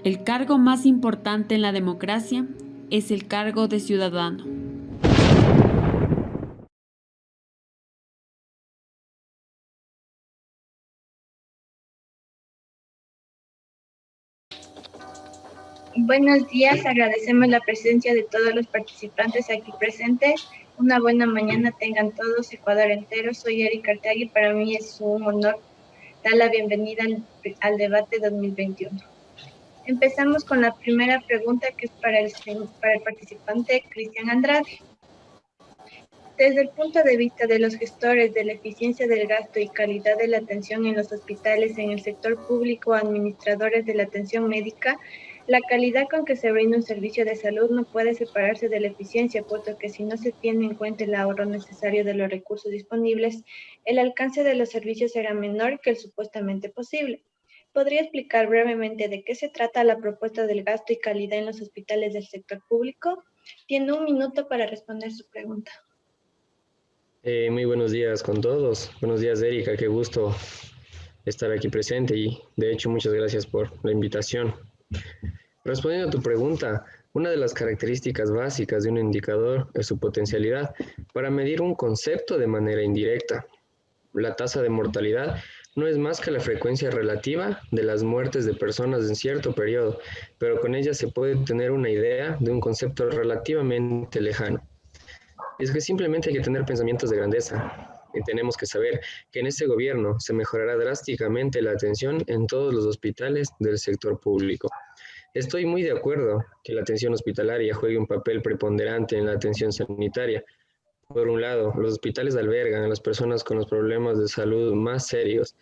El cargo más importante en la democracia es el cargo de ciudadano. Buenos días, agradecemos la presencia de todos los participantes aquí presentes. Una buena mañana tengan todos, Ecuador entero. Soy Erika Arteaga y para mí es un honor dar la bienvenida al debate 2021. Empezamos con la primera pregunta que es para el participante Cristian Andrade. Desde el punto de vista de los gestores de la eficiencia del gasto y calidad de la atención en los hospitales, en el sector público, administradores de la atención médica, la calidad con que se brinda un servicio de salud no puede separarse de la eficiencia, puesto que si no se tiene en cuenta el ahorro necesario de los recursos disponibles, el alcance de los servicios será menor que el supuestamente posible. ¿Podría explicar brevemente de qué se trata la propuesta del gasto y calidad en los hospitales del sector público? Tiene 1 minuto para responder su pregunta. Muy buenos días con todos. Buenos días, Erika. Qué gusto estar aquí presente y de hecho muchas gracias por la invitación. Respondiendo a tu pregunta, una de las características básicas de un indicador es su potencialidad para medir un concepto de manera indirecta. La tasa de mortalidad no es más que la frecuencia relativa de las muertes de personas en cierto periodo, pero con ella se puede tener una idea de un concepto relativamente lejano. Es que simplemente hay que tener pensamientos de grandeza y tenemos que saber que en este gobierno se mejorará drásticamente la atención en todos los hospitales del sector público. Estoy muy de acuerdo que la atención hospitalaria juegue un papel preponderante en la atención sanitaria. Por un lado, los hospitales albergan a las personas con los problemas de salud más serios,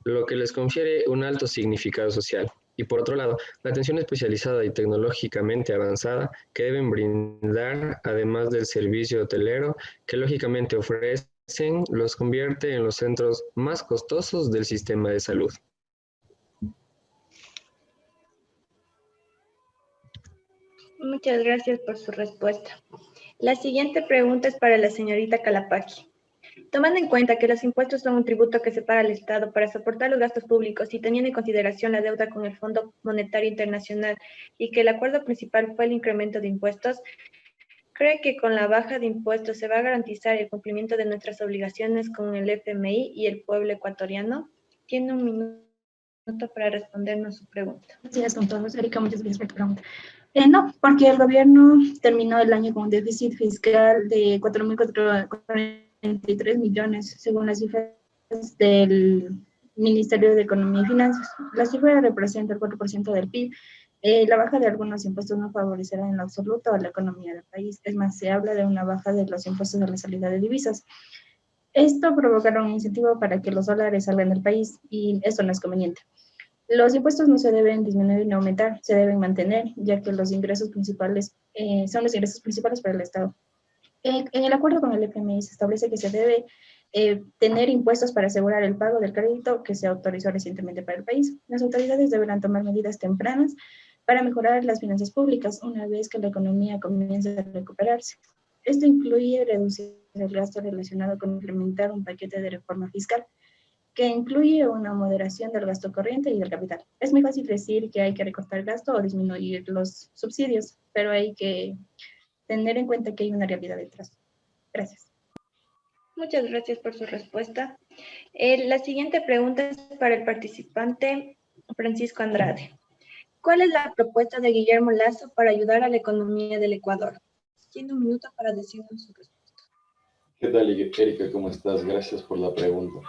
lo que les confiere un alto significado social. Y por otro lado, la atención especializada y tecnológicamente avanzada que deben brindar, además del servicio hotelero que lógicamente ofrecen, los convierte en los centros más costosos del sistema de salud. Muchas gracias por su respuesta. La siguiente pregunta es para la señorita Calapaqui. Tomando en cuenta que los impuestos son un tributo que se paga al Estado para soportar los gastos públicos y teniendo en consideración la deuda con el Fondo Monetario Internacional y que el acuerdo principal fue el incremento de impuestos, ¿cree que con la baja de impuestos se va a garantizar el cumplimiento de nuestras obligaciones con el FMI y el pueblo ecuatoriano? Tiene 1 minuto para respondernos su pregunta. Gracias con todos, Erika, muchas gracias por tu pregunta. No, porque el gobierno terminó el año con un déficit fiscal de 4.443 millones, según las cifras del Ministerio de Economía y Finanzas. La cifra representa el 4% del PIB. La baja de algunos impuestos no favorecerá en lo absoluto a la economía del país. Es más, se habla de una baja de los impuestos de la salida de divisas. Esto provocará un incentivo para que los dólares salgan del país y esto no es conveniente. Los impuestos no se deben disminuir ni aumentar, se deben mantener, ya que los ingresos principales son los ingresos principales para el Estado. En el acuerdo con el FMI se establece que se debe tener impuestos para asegurar el pago del crédito que se autorizó recientemente para el país. Las autoridades deberán tomar medidas tempranas para mejorar las finanzas públicas una vez que la economía comience a recuperarse. Esto incluye reducir el gasto relacionado con implementar un paquete de reforma fiscal que incluye una moderación del gasto corriente y del capital. Es muy fácil decir que hay que recortar gasto o disminuir los subsidios, pero hay que tener en cuenta que hay una realidad detrás. Gracias. Muchas gracias por su respuesta. La siguiente pregunta es para el participante Francisco Andrade. ¿Cuál es la propuesta de Guillermo Lasso para ayudar a la economía del Ecuador? Tiene 1 minuto para decirnos su respuesta. ¿Qué tal, Erika? ¿Cómo estás? Gracias por la pregunta.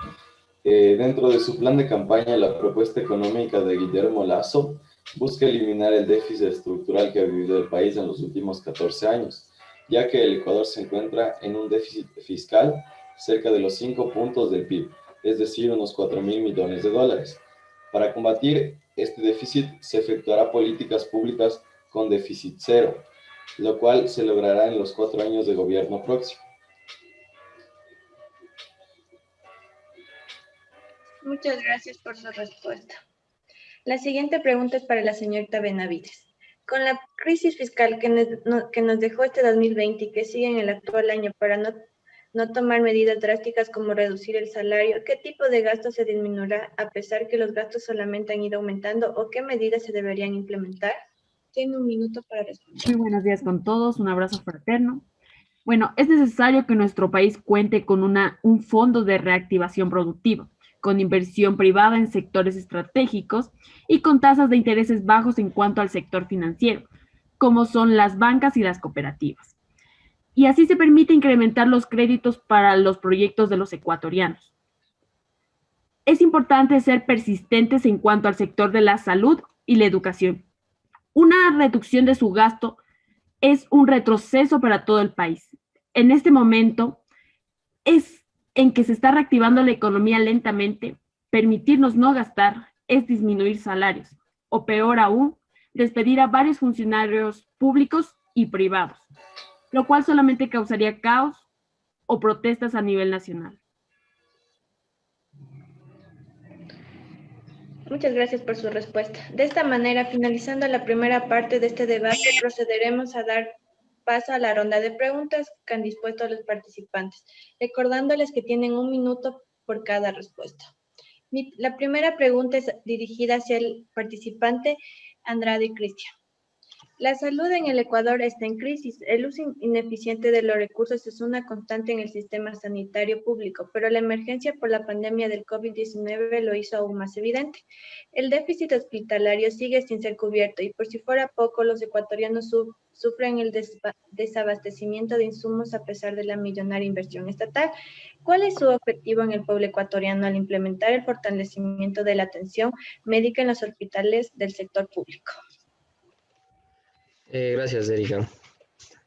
Dentro de su plan de campaña, la propuesta económica de Guillermo Lasso busca eliminar el déficit estructural que ha vivido el país en los últimos 14 años, ya que el Ecuador se encuentra en un déficit fiscal cerca de los 5 puntos del PIB, es decir, unos 4.000 millones de dólares. Para combatir este déficit, se efectuará políticas públicas con déficit cero, lo cual se logrará en los 4 años de gobierno próximo. Muchas gracias por su respuesta. La siguiente pregunta es para la señorita Benavides. Con la crisis fiscal que nos dejó este 2020 y que sigue en el actual año no tomar medidas drásticas como reducir el salario, ¿qué tipo de gastos se disminuirá a pesar que los gastos solamente han ido aumentando o qué medidas se deberían implementar? Tiene un minuto para responder. Muy buenos días con todos, un abrazo fraterno. Bueno, es necesario que nuestro país cuente con un fondo de reactivación productiva, con inversión privada en sectores estratégicos y con tasas de intereses bajos en cuanto al sector financiero, como son las bancas y las cooperativas. Y así se permite incrementar los créditos para los proyectos de los ecuatorianos. Es importante ser persistentes en cuanto al sector de la salud y la educación. Una reducción de su gasto es un retroceso para todo el país. En este momento es en que se está reactivando la economía lentamente. Permitirnos no gastar es disminuir salarios, o peor aún, despedir a varios funcionarios públicos y privados, lo cual solamente causaría caos o protestas a nivel nacional. Muchas gracias por su respuesta. De esta manera, finalizando la primera parte de este debate, procederemos a dar paso a la ronda de preguntas que han dispuesto los participantes, recordándoles que tienen un minuto por cada respuesta. La primera pregunta es dirigida hacia el participante Andrade Cristian. La salud en el Ecuador está en crisis. El uso ineficiente de los recursos es una constante en el sistema sanitario público, pero la emergencia por la pandemia del COVID-19 lo hizo aún más evidente. El déficit hospitalario sigue sin ser cubierto y por si fuera poco, los ecuatorianos sufren el desabastecimiento de insumos a pesar de la millonaria inversión estatal. ¿Cuál es su objetivo en el pueblo ecuatoriano al implementar el fortalecimiento de la atención médica en los hospitales del sector público? Gracias, Erika.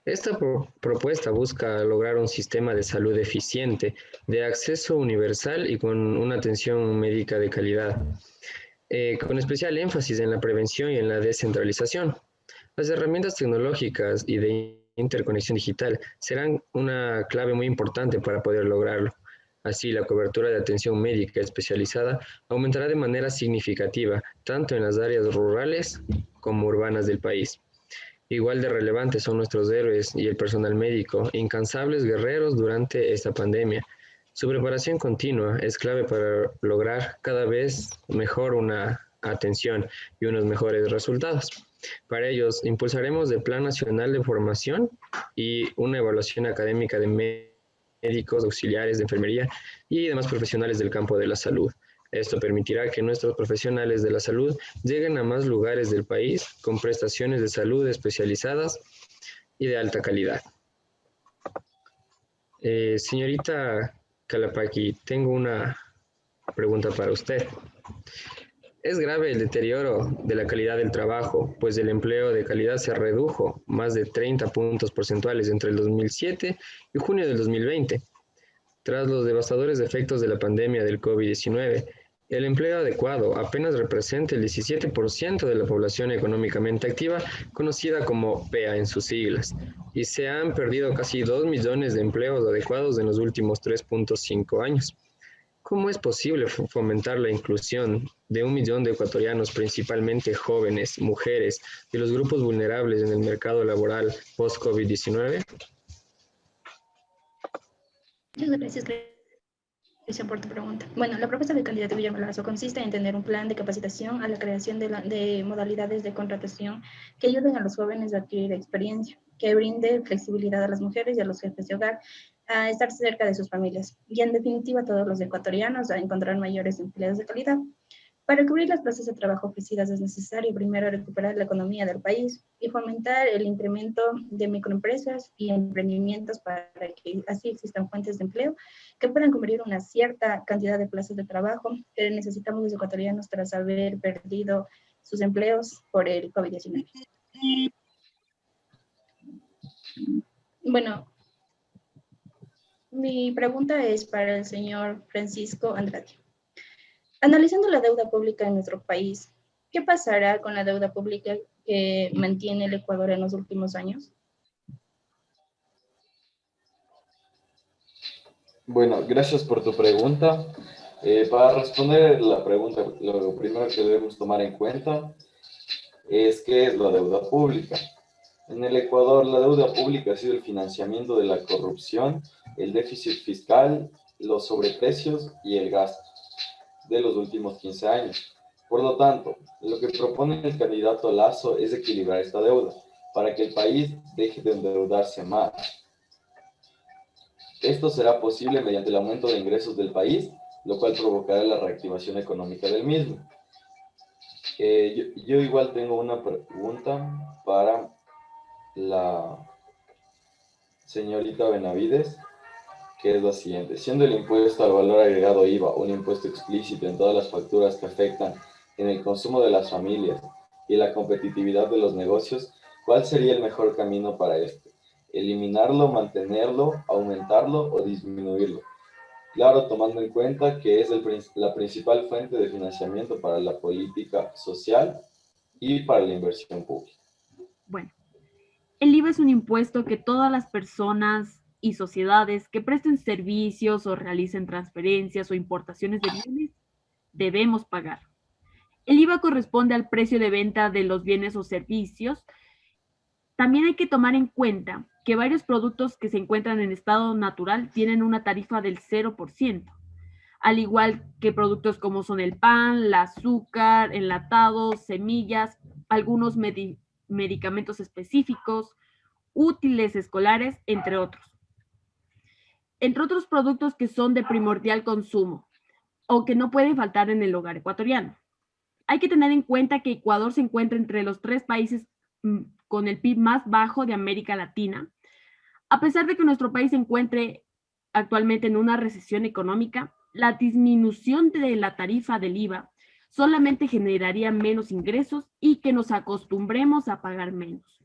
Esta propuesta busca lograr un sistema de salud eficiente, de acceso universal y con una atención médica de calidad, con especial énfasis en la prevención y en la descentralización. Las herramientas tecnológicas y de interconexión digital serán una clave muy importante para poder lograrlo. Así, la cobertura de atención médica especializada aumentará de manera significativa, tanto en las áreas rurales como urbanas del país. Igual de relevantes son nuestros héroes y el personal médico, incansables guerreros durante esta pandemia. Su preparación continua es clave para lograr cada vez mejor una atención y unos mejores resultados. Para ellos, impulsaremos el Plan Nacional de Formación y una evaluación académica de médicos, auxiliares de enfermería y demás profesionales del campo de la salud. Esto permitirá que nuestros profesionales de la salud lleguen a más lugares del país con prestaciones de salud especializadas y de alta calidad. Señorita Calapaqui, tengo una pregunta para usted. Es grave el deterioro de la calidad del trabajo, pues el empleo de calidad se redujo más de 30 puntos porcentuales entre el 2007 y junio del 2020. Tras los devastadores efectos de la pandemia del COVID-19, el empleo adecuado apenas representa el 17% de la población económicamente activa, conocida como PEA en sus siglas, y se han perdido casi 2 millones de empleos adecuados en los últimos 3.5 años. ¿Cómo es posible fomentar la inclusión de 1 millón de ecuatorianos, principalmente jóvenes, mujeres y los grupos vulnerables en el mercado laboral post-COVID-19? Muchas gracias, Cristian, por tu pregunta. Bueno, la propuesta del candidato Guillermo Lasso consiste en tener un plan de capacitación a la creación de modalidades de contratación que ayuden a los jóvenes a adquirir experiencia, que brinde flexibilidad a las mujeres y a los jefes de hogar a estar cerca de sus familias y, en definitiva, a todos los ecuatorianos a encontrar mayores empleos de calidad. Para cubrir las plazas de trabajo ofrecidas es necesario primero recuperar la economía del país y fomentar el incremento de microempresas y emprendimientos para que así existan fuentes de empleo que puedan cubrir una cierta cantidad de plazas de trabajo que necesitamos los ecuatorianos tras haber perdido sus empleos por el COVID-19. Bueno, mi pregunta es para el señor Francisco Andrade. Analizando la deuda pública en nuestro país, ¿qué pasará con la deuda pública que mantiene el Ecuador en los últimos años? Bueno, gracias por tu pregunta. Para responder la pregunta, lo primero que debemos tomar en cuenta es qué es la deuda pública. En el Ecuador, la deuda pública ha sido el financiamiento de la corrupción el déficit fiscal, los sobreprecios y el gasto de los últimos 15 años. Por lo tanto, lo que propone el candidato Lasso es equilibrar esta deuda para que el país deje de endeudarse más. Esto será posible mediante el aumento de ingresos del país, lo cual provocará la reactivación económica del mismo. Yo igual tengo una pregunta para la señorita Benavides, que es la siguiente. Siendo el impuesto al valor agregado IVA un impuesto explícito en todas las facturas que afectan en el consumo de las familias y la competitividad de los negocios, ¿cuál sería el mejor camino para esto? ¿Eliminarlo, mantenerlo, aumentarlo o disminuirlo? Claro, tomando en cuenta que es la principal fuente de financiamiento para la política social y para la inversión pública. Bueno, el IVA es un impuesto que todas las personas y sociedades que presten servicios o realicen transferencias o importaciones de bienes debemos pagar. El IVA corresponde al precio de venta de los bienes o servicios. También hay que tomar en cuenta que varios productos que se encuentran en estado natural tienen una tarifa del 0%, al igual que productos como son el pan, el azúcar, enlatados, semillas, algunos medicamentos específicos, útiles escolares, entre otros. Entre otros productos que son de primordial consumo o que no pueden faltar en el hogar ecuatoriano. Hay que tener en cuenta que Ecuador se encuentra entre los 3 países con el PIB más bajo de América Latina. A pesar de que nuestro país se encuentre actualmente en una recesión económica, la disminución de la tarifa del IVA solamente generaría menos ingresos y que nos acostumbremos a pagar menos.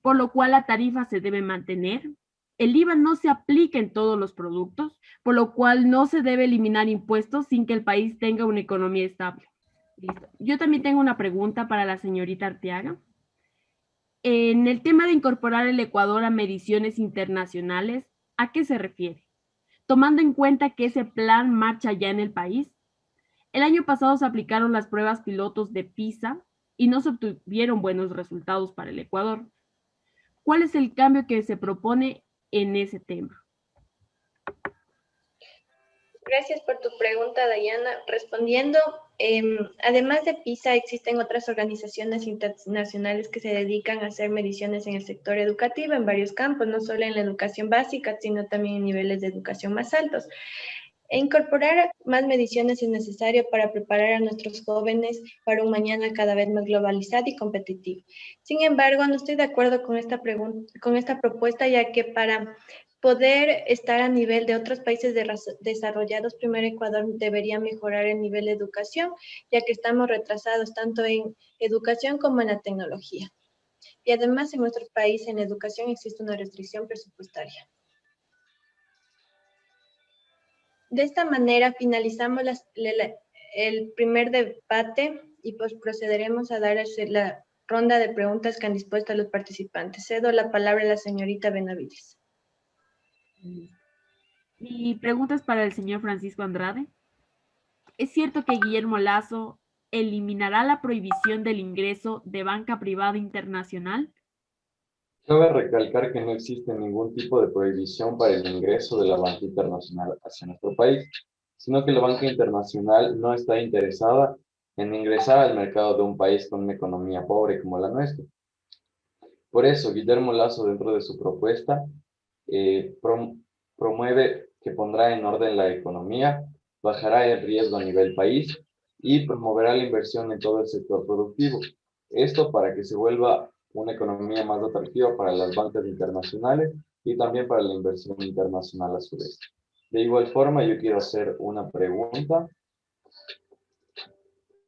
Por lo cual la tarifa se debe mantener. El IVA no se aplica en todos los productos, por lo cual no se debe eliminar impuestos sin que el país tenga una economía estable. Listo. Yo también tengo una pregunta para la señorita Arteaga. En el tema de incorporar el Ecuador a mediciones internacionales, ¿a qué se refiere? Tomando en cuenta que ese plan marcha ya en el país. El año pasado se aplicaron las pruebas pilotos de PISA y no se obtuvieron buenos resultados para el Ecuador. ¿Cuál es el cambio que se propone en ese tema? Gracias por tu pregunta, Dayana. Respondiendo, además de PISA, existen otras organizaciones internacionales que se dedican a hacer mediciones en el sector educativo en varios campos, no solo en la educación básica, sino también en niveles de educación más altos. E incorporar más mediciones es necesario para preparar a nuestros jóvenes para un mañana cada vez más globalizado y competitivo. Sin embargo, no estoy de acuerdo con esta propuesta, ya que para poder estar a nivel de otros países desarrollados, primero Ecuador debería mejorar el nivel de educación, ya que estamos retrasados tanto en educación como en la tecnología. Y además en nuestro país en educación existe una restricción presupuestaria. De esta manera finalizamos el primer debate y pues procederemos a dar la ronda de preguntas que han dispuesto a los participantes. Cedo la palabra a la señorita Benavides. Mi pregunta es para el señor Francisco Andrade. ¿Es cierto que Guillermo Lasso eliminará la prohibición del ingreso de banca privada internacional? Cabe recalcar que no existe ningún tipo de prohibición para el ingreso de la banca internacional hacia nuestro país, sino que la banca internacional no está interesada en ingresar al mercado de un país con una economía pobre como la nuestra. Por eso, Guillermo Lasso, dentro de su propuesta, promueve que pondrá en orden la economía, bajará el riesgo a nivel país y promoverá la inversión en todo el sector productivo. Esto para que se vuelva una economía más atractiva para las bancas internacionales y también para la inversión internacional a su vez. De igual forma, yo quiero hacer una pregunta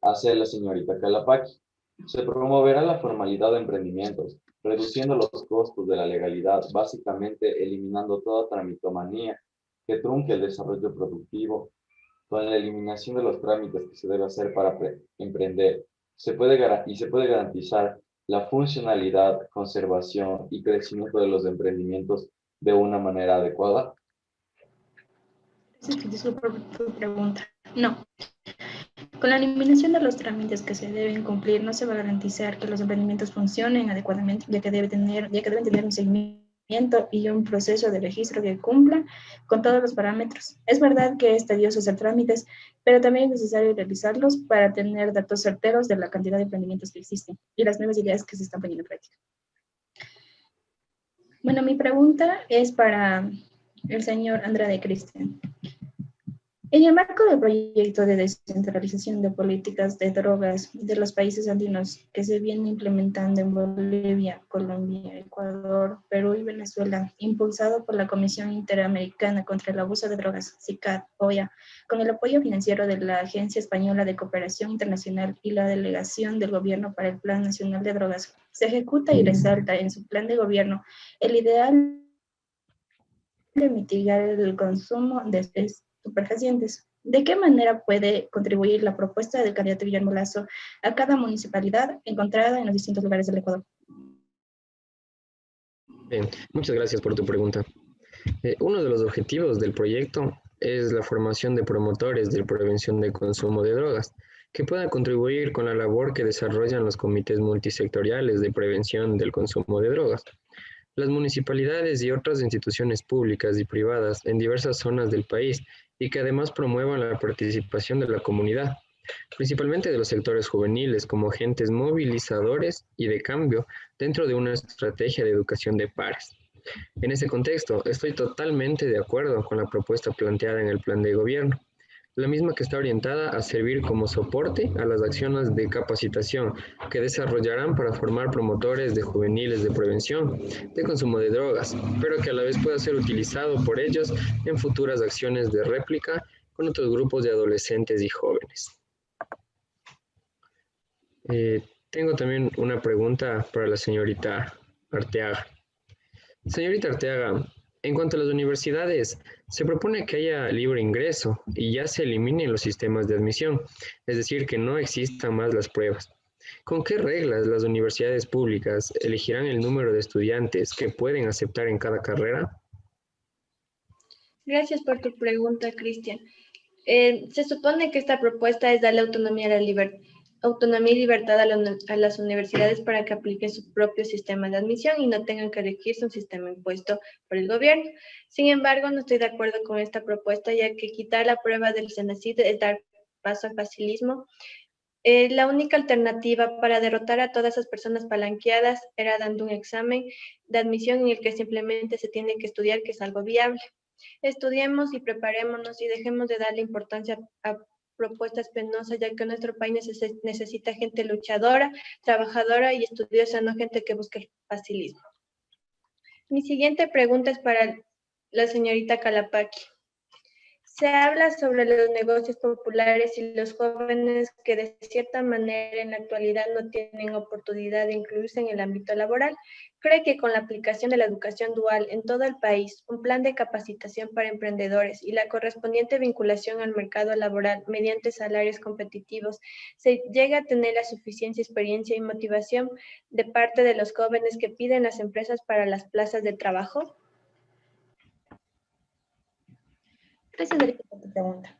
hacia la señorita Calapaqui. Se promoverá la formalidad de emprendimientos, reduciendo los costos de la legalidad, básicamente eliminando toda tramitomanía que trunque el desarrollo productivo. Con la eliminación de los trámites que se debe hacer para emprender, se puede garantizar la funcionalidad, conservación y crecimiento de los emprendimientos de una manera adecuada. Disculpa por tu pregunta. No. Con la eliminación de los trámites que se deben cumplir, no se va a garantizar que los emprendimientos funcionen adecuadamente, ya que deben tener un seguimiento y un proceso de registro que cumpla con todos los parámetros. Es verdad que es tedioso hacer trámites, pero también es necesario realizarlos para tener datos certeros de la cantidad de emprendimientos que existen y las nuevas ideas que se están poniendo en práctica. Bueno, mi pregunta es para el señor Andrade Cristian. En el marco del proyecto de descentralización de políticas de drogas de los países andinos que se viene implementando en Bolivia, Colombia, Ecuador, Perú y Venezuela, impulsado por la Comisión Interamericana contra el Abuso de Drogas, CICAD, OEA, con el apoyo financiero de la Agencia Española de Cooperación Internacional y la Delegación del Gobierno para el Plan Nacional de Drogas, se ejecuta y resalta en su plan de gobierno el ideal de mitigar el consumo de estupefacientes. ¿De qué manera puede contribuir la propuesta del candidato Guillermo Lasso a cada municipalidad encontrada en los distintos lugares del Ecuador? Bien, muchas gracias por tu pregunta. Uno de los objetivos del proyecto es la formación de promotores de prevención de consumo de drogas, que puedan contribuir con la labor que desarrollan los comités multisectoriales de prevención del consumo de drogas. Las municipalidades y otras instituciones públicas y privadas en diversas zonas del país y que además promuevan la participación de la comunidad, principalmente de los sectores juveniles como agentes movilizadores y de cambio dentro de una estrategia de educación de pares. En ese contexto, estoy totalmente de acuerdo con la propuesta planteada en el plan de gobierno, la misma que está orientada a servir como soporte a las acciones de capacitación que desarrollarán para formar promotores de juveniles de prevención de consumo de drogas, pero que a la vez pueda ser utilizado por ellos en futuras acciones de réplica con otros grupos de adolescentes y jóvenes. Tengo también una pregunta para la señorita Arteaga. Señorita Arteaga, en cuanto a las universidades, se propone que haya libre ingreso y ya se eliminen los sistemas de admisión, es decir, que no existan más las pruebas. ¿Con qué reglas las universidades públicas elegirán el número de estudiantes que pueden aceptar en cada carrera? Gracias por tu pregunta, Cristian. Se supone que esta propuesta es darle autonomía y libertad a las universidades para que apliquen su propio sistema de admisión y no tengan que regirse un sistema impuesto por el gobierno. Sin embargo, no estoy de acuerdo con esta propuesta, ya que quitar la prueba del CENACYT es dar paso al facilismo. La única alternativa para derrotar a todas esas personas palanqueadas era dando un examen de admisión en el que simplemente se tiene que estudiar, que es algo viable. Estudiemos y preparémonos y dejemos de darle importancia a propuestas penosas, ya que nuestro país necesita gente luchadora, trabajadora y estudiosa, no gente que busque el facilismo. Mi siguiente pregunta es para la señorita Calapaqui. Se habla sobre los negocios populares y los jóvenes que de cierta manera en la actualidad no tienen oportunidad de incluirse en el ámbito laboral. ¿Cree que con la aplicación de la educación dual en todo el país, un plan de capacitación para emprendedores y la correspondiente vinculación al mercado laboral mediante salarios competitivos, se llega a tener la suficiente experiencia y motivación de parte de los jóvenes que piden las empresas para las plazas de trabajo? Gracias, Erika, por tu pregunta.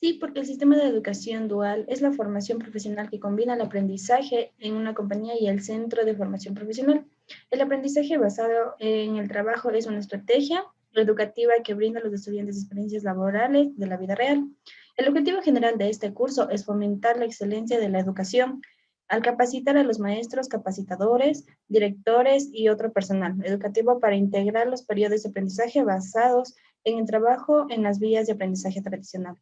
Sí, porque el sistema de educación dual es la formación profesional que combina el aprendizaje en una compañía y el centro de formación profesional. El aprendizaje basado en el trabajo es una estrategia educativa que brinda a los estudiantes experiencias laborales de la vida real. El objetivo general de este curso es fomentar la excelencia de la educación al capacitar a los maestros, capacitadores, directores y otro personal educativo para integrar los periodos de aprendizaje basados en el trabajo en las vías de aprendizaje tradicional,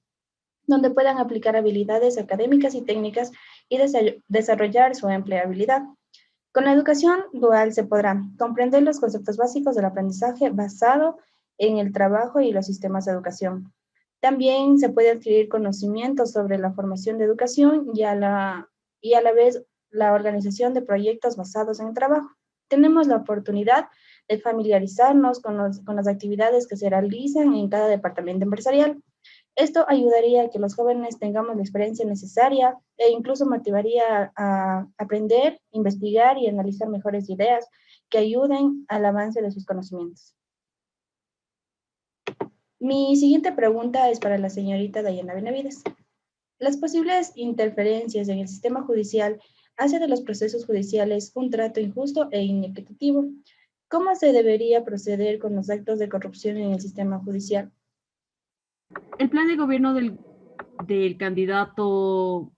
donde puedan aplicar habilidades académicas y técnicas y desarrollar su empleabilidad. Con la educación dual se podrán comprender los conceptos básicos del aprendizaje basado en el trabajo y los sistemas de educación. También se puede adquirir conocimientos sobre la formación de educación y a la vez la organización de proyectos basados en el trabajo. Tenemos la oportunidad de familiarizarnos con las actividades que se realizan en cada departamento empresarial. Esto ayudaría a que los jóvenes tengamos la experiencia necesaria e incluso motivaría a aprender, investigar y analizar mejores ideas que ayuden al avance de sus conocimientos. Mi siguiente pregunta es para la señorita Dayana Benavides. Las posibles interferencias en el sistema judicial hacen de los procesos judiciales un trato injusto e inequitativo. ¿Cómo se debería proceder con los actos de corrupción en el sistema judicial? El plan de gobierno del candidato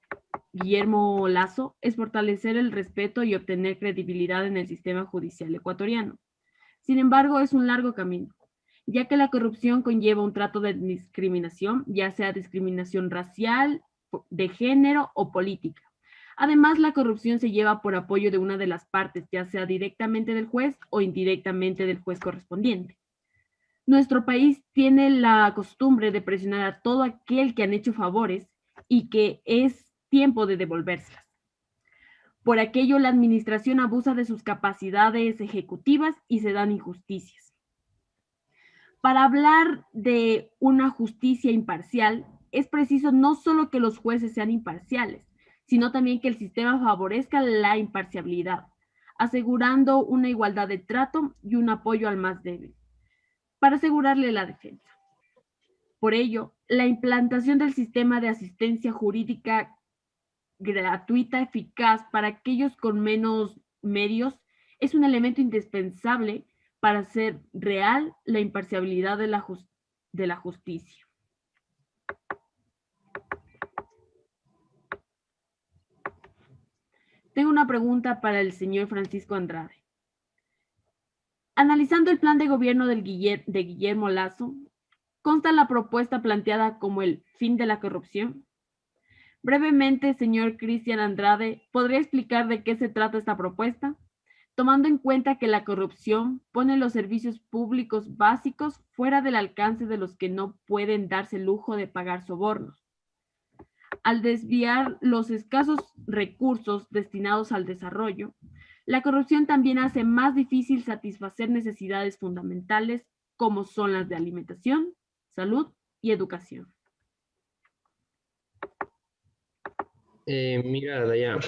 Guillermo Lasso es fortalecer el respeto y obtener credibilidad en el sistema judicial ecuatoriano. Sin embargo, es un largo camino, ya que la corrupción conlleva un trato de discriminación, ya sea discriminación racial, de género o política. Además, la corrupción se lleva por apoyo de una de las partes, ya sea directamente del juez o indirectamente del juez correspondiente. Nuestro país tiene la costumbre de presionar a todo aquel que han hecho favores y que es tiempo de devolvérselas. Por aquello, la administración abusa de sus capacidades ejecutivas y se dan injusticias. Para hablar de una justicia imparcial, es preciso no solo que los jueces sean imparciales, sino también que el sistema favorezca la imparcialidad, asegurando una igualdad de trato y un apoyo al más débil, para asegurarle la defensa. Por ello, la implantación del sistema de asistencia jurídica gratuita, eficaz para aquellos con menos medios es un elemento indispensable para hacer real la imparcialidad de la justicia. Tengo una pregunta para el señor Francisco Andrade. Analizando el plan de gobierno de Guillermo Lasso, ¿consta la propuesta planteada como el fin de la corrupción? Brevemente, señor Cristian Andrade, ¿podría explicar de qué se trata esta propuesta? Tomando en cuenta que la corrupción pone los servicios públicos básicos fuera del alcance de los que no pueden darse el lujo de pagar sobornos. Al desviar los escasos recursos destinados al desarrollo, la corrupción también hace más difícil satisfacer necesidades fundamentales como son las de alimentación, salud y educación. Mira, Daya,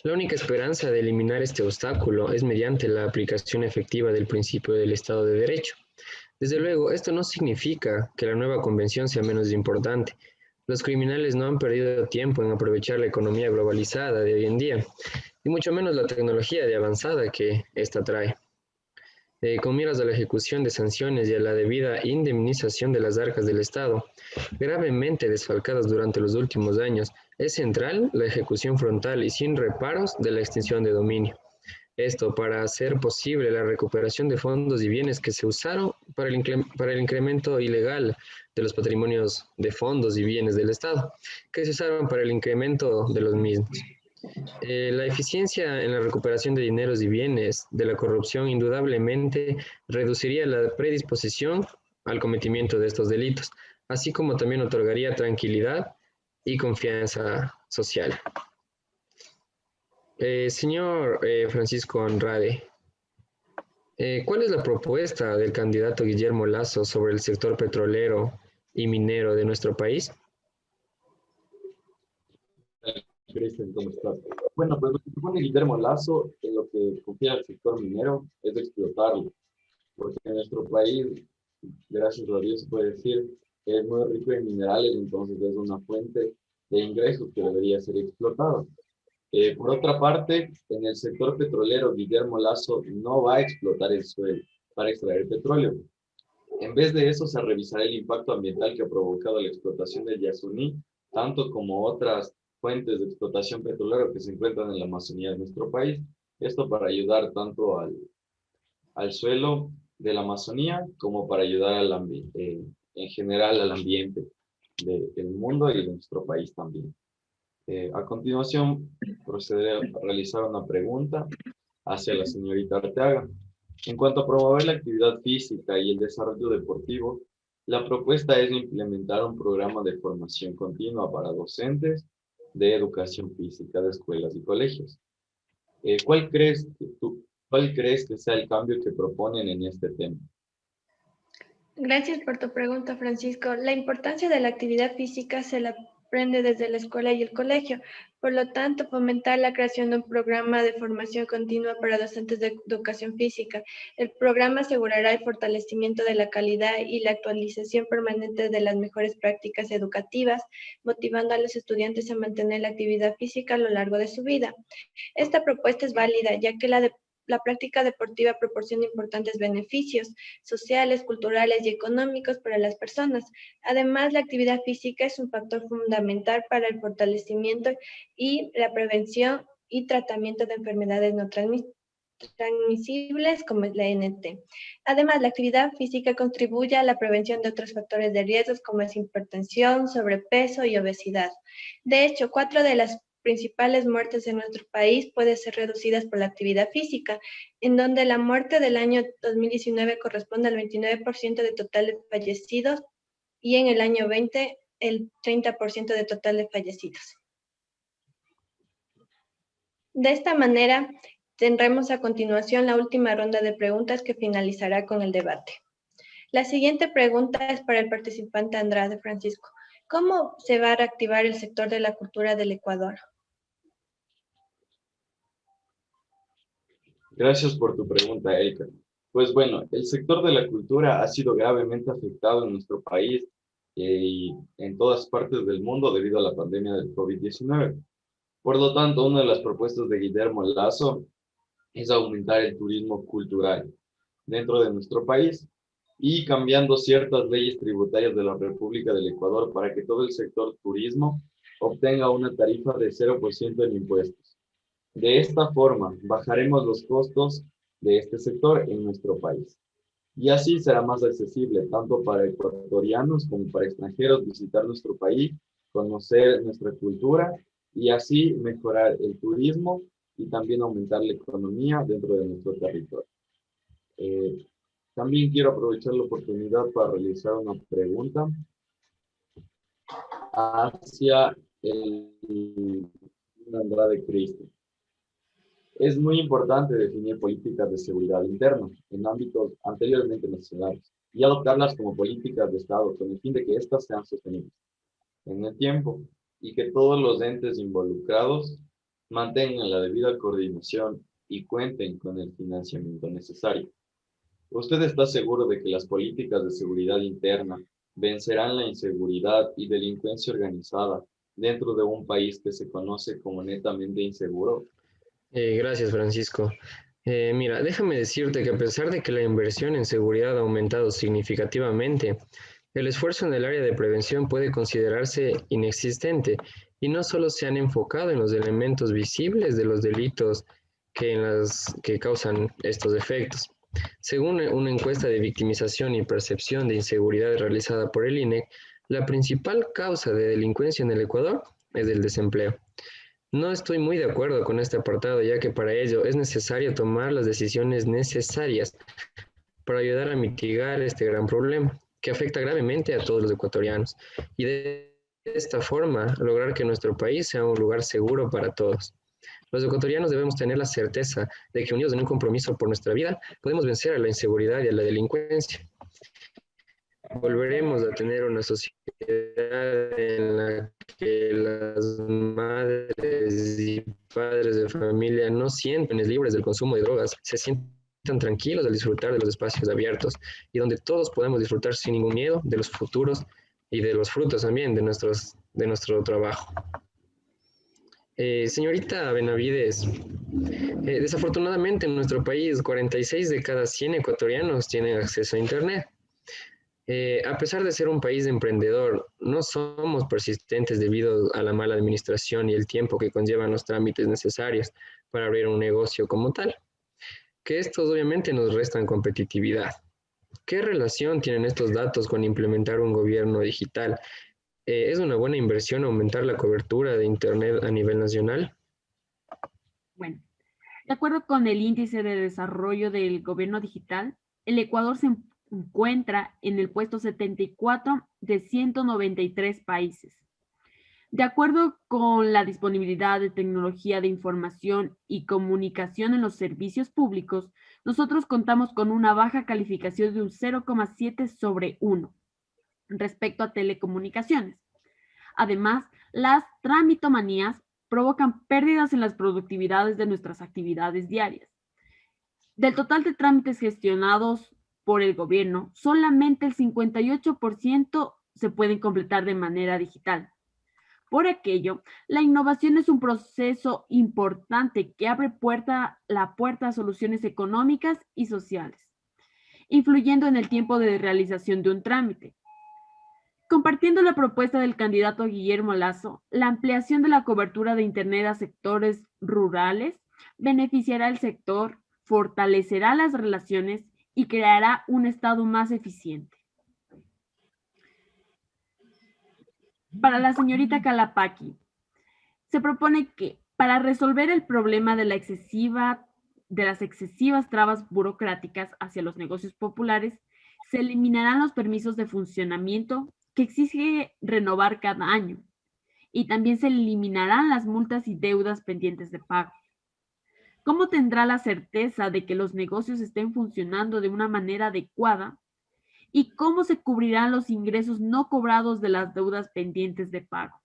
la única esperanza de eliminar este obstáculo es mediante la aplicación efectiva del principio del Estado de Derecho. Desde luego, esto no significa que la nueva convención sea menos importante. Los criminales no han perdido tiempo en aprovechar la economía globalizada de hoy en día, y mucho menos la tecnología de avanzada que esta trae. Con miras a la ejecución de sanciones y a la debida indemnización de las arcas del Estado, gravemente desfalcadas durante los últimos años, es central la ejecución frontal y sin reparos de la extinción de dominio. Esto para hacer posible la recuperación de fondos y bienes que se usaron para el incremento ilegal de los patrimonios de fondos y bienes del Estado, que se usaron para el incremento de los mismos. La eficiencia en la recuperación de dineros y bienes de la corrupción indudablemente reduciría la predisposición al cometimiento de estos delitos, así como también otorgaría tranquilidad y confianza social. Señor Francisco Andrade, ¿cuál es la propuesta del candidato Guillermo Lasso sobre el sector petrolero y minero de nuestro país? Cristian, ¿cómo estás? Bueno, pues lo que propone Guillermo Lasso en lo que confía al sector minero es explotarlo, porque en nuestro país, gracias a Dios se puede decir, es muy rico en minerales, entonces es una fuente de ingresos que debería ser explotada. Por otra parte, en el sector petrolero, Guillermo Lasso no va a explotar el suelo para extraer petróleo. En vez de eso, se revisará el impacto ambiental que ha provocado la explotación del Yasuní, tanto como otras fuentes de explotación petrolera que se encuentran en la Amazonía de nuestro país. Esto para ayudar tanto al suelo de la Amazonía como para ayudar en general al ambiente del mundo y de nuestro país también. A continuación, procederé a realizar una pregunta hacia la señorita Arteaga. En cuanto a promover la actividad física y el desarrollo deportivo, la propuesta es implementar un programa de formación continua para docentes de educación física de escuelas y colegios. ¿Cuál crees que sea el cambio que proponen en este tema? Gracias por tu pregunta, Francisco. La importancia de la actividad física se la aprende desde la escuela y el colegio. Por lo tanto, fomentar la creación de un programa de formación continua para docentes de educación física. El programa asegurará el fortalecimiento de la calidad y la actualización permanente de las mejores prácticas educativas, motivando a los estudiantes a mantener la actividad física a lo largo de su vida. Esta propuesta es válida, ya que la práctica deportiva proporciona importantes beneficios sociales, culturales y económicos para las personas. Además, la actividad física es un factor fundamental para el fortalecimiento y la prevención y tratamiento de enfermedades no transmisibles como es la NT. Además, la actividad física contribuye a la prevención de otros factores de riesgos como es hipertensión, sobrepeso y obesidad. De hecho, 4 de las principales muertes en nuestro país pueden ser reducidas por la actividad física, en donde la muerte del año 2019 corresponde al 29% de total de fallecidos y en el año 20 el 30% de total de fallecidos. De esta manera, tendremos a continuación la última ronda de preguntas que finalizará con el debate. La siguiente pregunta es para el participante Andrade Francisco. ¿Cómo se va a reactivar el sector de la cultura del Ecuador? Gracias por tu pregunta, Erika. Pues bueno, el sector de la cultura ha sido gravemente afectado en nuestro país y en todas partes del mundo debido a la pandemia del COVID-19. Por lo tanto, una de las propuestas de Guillermo Lasso es aumentar el turismo cultural dentro de nuestro país y cambiando ciertas leyes tributarias de la República del Ecuador para que todo el sector turismo obtenga una tarifa de 0% en impuestos. De esta forma, bajaremos los costos de este sector en nuestro país. Y así será más accesible tanto para ecuatorianos como para extranjeros visitar nuestro país, conocer nuestra cultura y así mejorar el turismo y también aumentar la economía dentro de nuestro territorio. También quiero aprovechar la oportunidad para realizar una pregunta hacia el Andrade Cristo. Es muy importante definir políticas de seguridad interna en ámbitos anteriormente mencionados y adoptarlas como políticas de Estado con el fin de que éstas sean sostenibles en el tiempo y que todos los entes involucrados mantengan la debida coordinación y cuenten con el financiamiento necesario. ¿Usted está seguro de que las políticas de seguridad interna vencerán la inseguridad y delincuencia organizada dentro de un país que se conoce como netamente inseguro? Gracias, Francisco. Mira, déjame decirte que a pesar de que la inversión en seguridad ha aumentado significativamente, el esfuerzo en el área de prevención puede considerarse inexistente y no solo se han enfocado en los elementos visibles de los delitos que causan estos efectos. Según una encuesta de victimización y percepción de inseguridad realizada por el INEC, la principal causa de delincuencia en el Ecuador es el desempleo. No estoy muy de acuerdo con este apartado, ya que para ello es necesario tomar las decisiones necesarias para ayudar a mitigar este gran problema, que afecta gravemente a todos los ecuatorianos, y de esta forma lograr que nuestro país sea un lugar seguro para todos. Los ecuatorianos debemos tener la certeza de que unidos en un compromiso por nuestra vida, podemos vencer a la inseguridad y a la delincuencia. Volveremos a tener una sociedad en la que las madres y padres de familia no sienten libres del consumo de drogas, se sientan tranquilos al disfrutar de los espacios abiertos y donde todos podamos disfrutar sin ningún miedo de los futuros y de los frutos también de nuestro trabajo. Señorita Benavides, desafortunadamente en nuestro país 46 de cada 100 ecuatorianos tienen acceso a Internet. A pesar de ser un país emprendedor, no somos persistentes debido a la mala administración y el tiempo que conllevan los trámites necesarios para abrir un negocio como tal, que estos obviamente nos restan competitividad. ¿Qué relación tienen estos datos con implementar un gobierno digital? ¿Es una buena inversión aumentar la cobertura de Internet a nivel nacional? Bueno, de acuerdo con el Índice de Desarrollo del Gobierno Digital, el Ecuador se encuentra en el puesto 74 de 193 países. De acuerdo con la disponibilidad de tecnología de información y comunicación en los servicios públicos, nosotros contamos con una baja calificación de un 0,7 sobre 1 respecto a telecomunicaciones. Además, las tramitomanías provocan pérdidas en las productividades de nuestras actividades diarias. Del total de trámites gestionados por el gobierno, solamente el 58% se pueden completar de manera digital. Por aquello, la innovación es un proceso importante que abre la puerta a soluciones económicas y sociales, influyendo en el tiempo de realización de un trámite. Compartiendo la propuesta del candidato Guillermo Lasso, la ampliación de la cobertura de Internet a sectores rurales beneficiará al sector, fortalecerá las relaciones y creará un Estado más eficiente. Para la señorita Calapaqui, se propone que para resolver el problema de las excesivas trabas burocráticas hacia los negocios populares, se eliminarán los permisos de funcionamiento que exige renovar cada año y también se eliminarán las multas y deudas pendientes de pago. ¿Cómo tendrá la certeza de que los negocios estén funcionando de una manera adecuada? ¿Y cómo se cubrirán los ingresos no cobrados de las deudas pendientes de pago?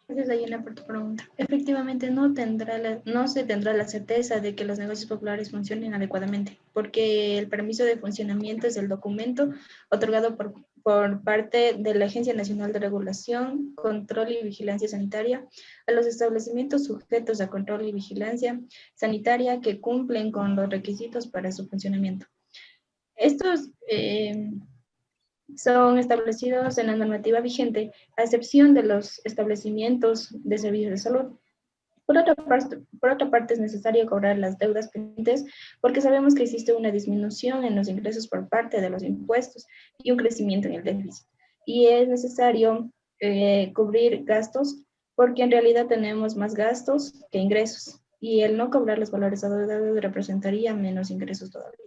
Gracias, Dayana, por tu pregunta. Efectivamente, no se tendrá la certeza de que los negocios populares funcionen adecuadamente, porque el permiso de funcionamiento es el documento otorgado por parte de la Agencia Nacional de Regulación, Control y Vigilancia Sanitaria a los establecimientos sujetos a control y vigilancia sanitaria que cumplen con los requisitos para su funcionamiento. Estos son establecidos en la normativa vigente, a excepción de los establecimientos de servicios de salud. Por otra parte, es necesario cobrar las deudas pendientes porque sabemos que existe una disminución en los ingresos por parte de los impuestos y un crecimiento en el déficit. Y es necesario cubrir gastos porque en realidad tenemos más gastos que ingresos. Y el no cobrar los valores a deuda representaría menos ingresos todavía.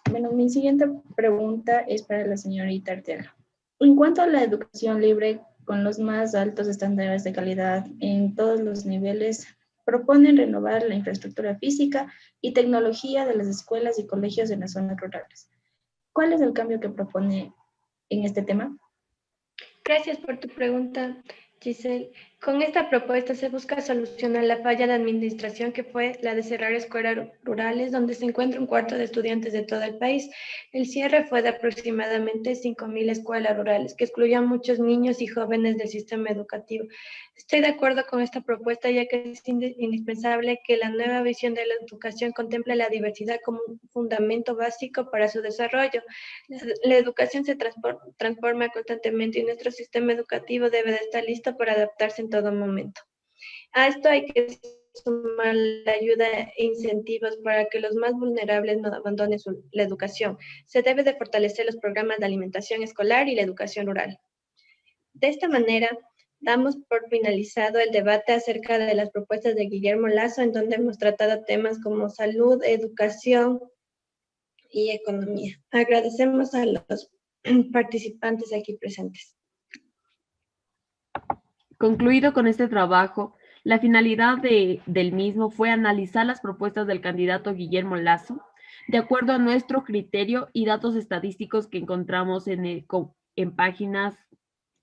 Bueno, mi siguiente pregunta es para la señorita Arteaga. En cuanto a la educación libre con los más altos estándares de calidad en todos los niveles, proponen renovar la infraestructura física y tecnología de las escuelas y colegios en las zonas rurales. ¿Cuál es el cambio que propone en este tema? Gracias por tu pregunta, Giselle. Con esta propuesta se busca solucionar la falla de administración que fue la de cerrar escuelas rurales donde se encuentra un cuarto de estudiantes de todo el país. El cierre fue de aproximadamente 5.000 escuelas rurales, que excluían muchos niños y jóvenes del sistema educativo. Estoy de acuerdo con esta propuesta, ya que es indispensable que la nueva visión de la educación contemple la diversidad como un fundamento básico para su desarrollo. La educación se transforma constantemente y nuestro sistema educativo debe de estar listo para adaptarse en todo momento. A esto hay que sumar la ayuda e incentivos para que los más vulnerables no abandonen la educación. Se debe de fortalecer los programas de alimentación escolar y la educación rural. De esta manera, damos por finalizado el debate acerca de las propuestas de Guillermo Lasso, en donde hemos tratado temas como salud, educación y economía. Agradecemos a los participantes aquí presentes. Concluido con este trabajo, la finalidad del mismo fue analizar las propuestas del candidato Guillermo Lasso de acuerdo a nuestro criterio y datos estadísticos que encontramos en páginas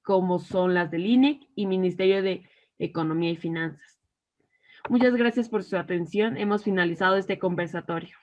como son las del INEC y Ministerio de Economía y Finanzas. Muchas gracias por su atención. Hemos finalizado este conversatorio.